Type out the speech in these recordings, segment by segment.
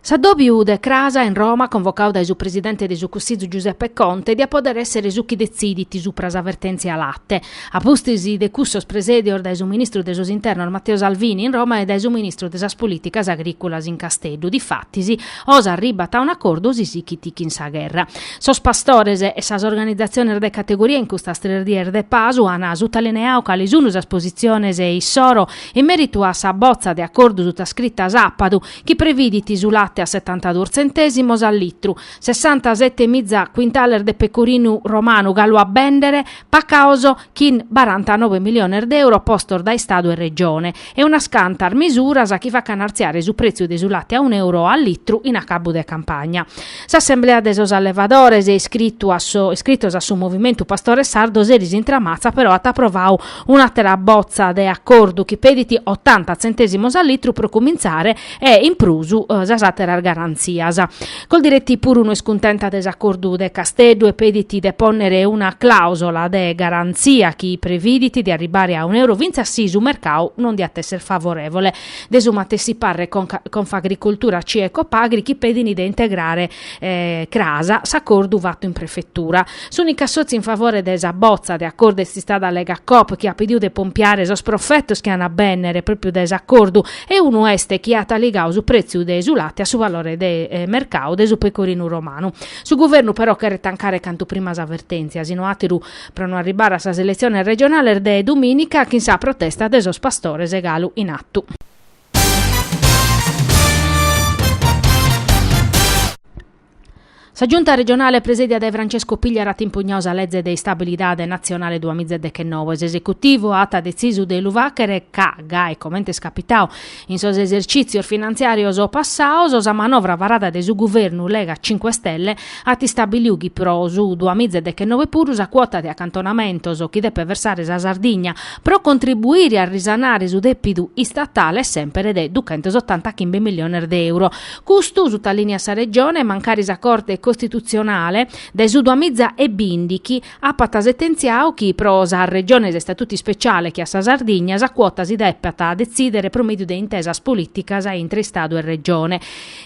S'addobiu de Crasa in Roma, convocato dai su presidente de su Cussizu Giuseppe Conte, di a poter essere su chi deciditi su pras avvertenze a latte. A pustisi de cussos presedior dai su ministro de sos internos Matteo Salvini in Roma e dai su ministro de sas politicas agricolas in Casteddu. Difattisi, osa arribata un accordo si chitichi in sa guerra. Sos pastores e sas organizzazioni de categoria in custa strerdier de Pasu hanno sottolineato che lisunus as posiciones e issoro in merito a sa bozza de accordo tutta scritta sapadu, chi previditi su latte a 72 centesimos al litro, 67 mizza quintaler de pecorino romano gallo a bendere, pacauso chin 49 milioni d'euro postor dai Stato e Regione, e una scantar misura sa chi fa canarziare su prezzo dei su latte a €1 al litro in accabu de campagna. S'assemblea de sos allevadores e iscritti a su movimento pastore sardo seris intramazza però ha approvau un'altra bozza de accordo chi pediti 80 centesimos al litro per cominciare e in prusu sasaterar garanzias. Col diretti pur uno scontenta desaccordo de Casteddu e pediti de ponere una clausola de garanzia chi previditi di arrivare a €1 vinza sì su mercau non di attesser favorevole. Desumatessi parre con Fagricoltura C e Copagri chi pedini de integrare Crasa s'accordo fatto in prefettura. S'unica sozi in favore desa bozza de accordo si sta da Lega Coop chi ha pediu de pompiare sos profettos che hanno a bennere proprio desaccordo e uno este chi ha taligau su prezzo de esulati a su valore de mercau de su pecorino romano. Su governo però che retancare canto prima avvertenzias sino atiru per non arrivare a sa selezione regionale de dominica chi sa protesta de sos pastores e galu in atto. Sa giunta regionale presedia da Francesco Piglia rat impugnosa legge de stabilidade nazionale 2019. Esecutivo ata deciso de luvachere ca gai comente scapitao in sos esercizios finanziarios o passaos sa manovra varada de su governo Lega 5 Stelle ati stabiliughi pro su 2019 purus a quota di accantonamentos o chi deve versare sa Sardigna pro contribuire a risanare su depidu istatale sempre de 285 milioni d'euro. Custu su linea sa regione mancari sa corte costituzionale de Suduamizza e Bindichi a patta sentenziao chi prosa a regione de statuti speciale che a sa Sardigna sa quota si deppata a decidere promedio de intesas politicas intra Stato e regione.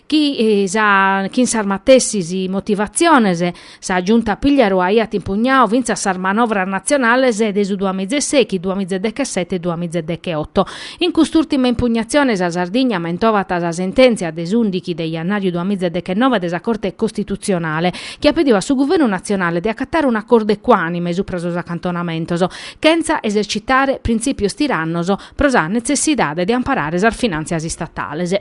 Chi s'armatessi motivaziones sa giunta pigliaro aiat impugnao vinza sar manovra nazionale de Suduamizza e Secchi 2017 e 2018. In quest'ultima impugnazione sa Sardigna mentovata sa sentenzia de Sundichi de Iannario 2019 de sa Corte Costituzionale che appediva su governo nazionale di accattare un accordo equanime su presos accantonamentoso senza esercitare principios tirannoso prosa necessidade di amparare sar finanzias statales.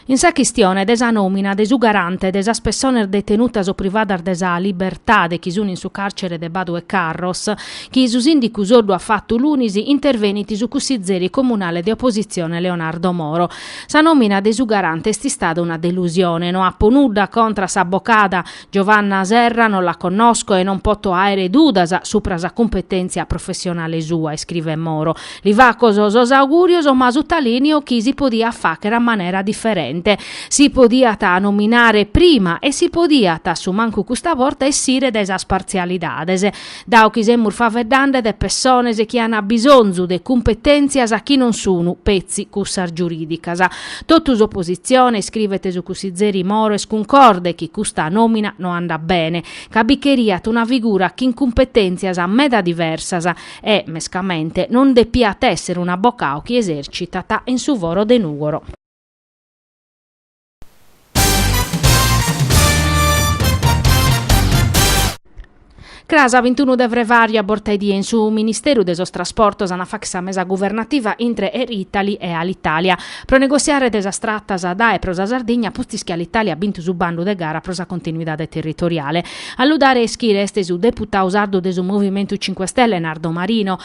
In sa chistione desa nomina de su garante desa spessoner detenutas o privadas desa libertà de chi sun in su carcere de Badu e Carros, chi su sindicus ordu ha fatto l'unisi interveniti su cussizeri comunale de opposizione Leonardo Moro. Sa nomina de su garante sti stata una delusione, no apponudda contra sa bocada Giovanna Serra, non la conosco e non poto aere dudas supra sa competenza professionale sua, scrive Moro. Li va cosos augurios o ma su talinio chi si podia facere a maniera differente. Si podiata nominare prima e si podiata su manco questa volta essire de esas parzialidades. Dau chi semur faveddande de persone che hanno bisogno de competenzias a chi non sono pezzi cussar giuridicas. Totus opposizione scrivete su cussizeri Moro e sconcorde chi custa nomina non anda bene. Cabicheriat una figura che in competenzias a meda diversas e mescamente non depiat essere una boccao chi esercitata in su voro de nugoro. Crasa 21 de Vrevario a Bortaidie in su Ministero de sos Trasportos ana faxa mesa governativa intre Italy e all'Italia pro negoziare desastrattas da e prosa Sardigna pustis che all'Italia bintu su bando de gara prosa continuidade territoriale. Alludare eschire este su deputau sardo de su Movimento 5 Stelle Nardo Marino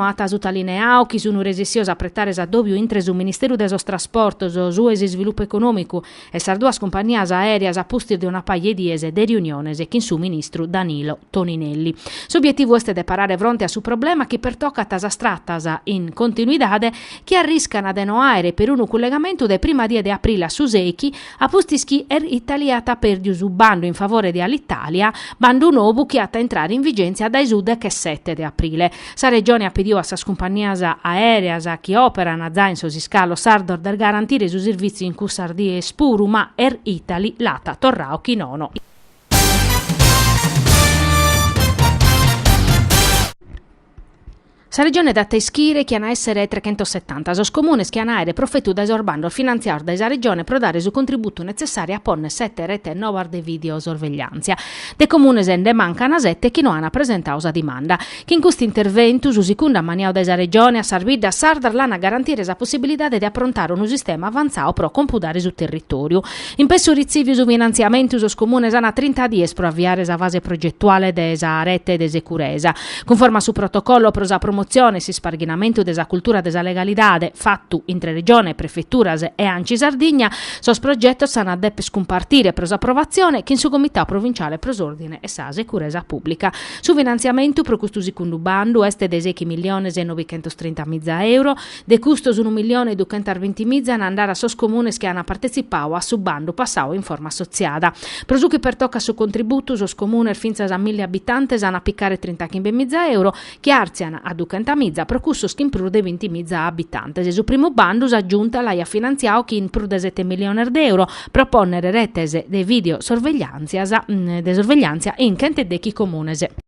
ata su talineao chi su resissiosa apretare sa doppio intre su Ministero de sos Trasportos su esi sviluppo economico e sarduas compagnias aereas a pustis de una paie diese de riuniones e chi su ministro Danilo Tonini. Toninelli. L'obiettivo è de parare fronte a su problema che pertocca tas strattas in continuidade che arriscano de no aere per un collegamento de prima dia de aprile a Susechi a pustischi Italiata perdiu su bando in favore di Alitalia, bando nuovo che ha entrare in vigenza dai sud che 7 di aprile. Sa regione ha pediu a sas compagnias aereas che operano a in sosiscalo Sardor per garantire su servizi in cui Sardie e Spuru, ma Air Italy lata torrao chinono. Sa regione da Teschire che hanno essere 370, sos comunes che hanno aere profetto da esorbando il finanziario da esa regione pro dare su contributo necessario a ponne 7 rete nuove de videosorveglianza. De comunes ende mancano 7 che non hanno presentato a dimanda. Che in questo intervento su sicunda maniao da esa regione a servire a Sardar l'hanno garantire la possibilità di approntare un sistema avanzato pro computare sul territorio. In pesso ricevi su finanziamento sos comunes hanno 30 dies pro avviare esa fase progettuale de esa rete de securesa. Conforma su protocollo pro sa promozione si sparghinamento desa cultura desa legalidade fatto intre regione, prefetturas e Anci Sardigna, sos progettos sanno deppe scompartire pros approvazione che in su comità provinciale prosordine e sa sicurezza pubblica. Su finanziamento pro custo secondo bando este de 6.930.000 euro, de custo su 1.220.000 an andare a sos comunes che hanno partecipato a su bando passato in forma associata. Pro su che pertocca su contributo sos comunes finza a 1.000 abitanti hanno a piccare 30.000 euro che arziano a 200.000 pro custo schimpru de 20.000 abitanti. E su primo bando aggiunta l'AIA finanziato che in più de 7 milioni d'euro proponere retes de video sorveglianza in Kente de chi comunese.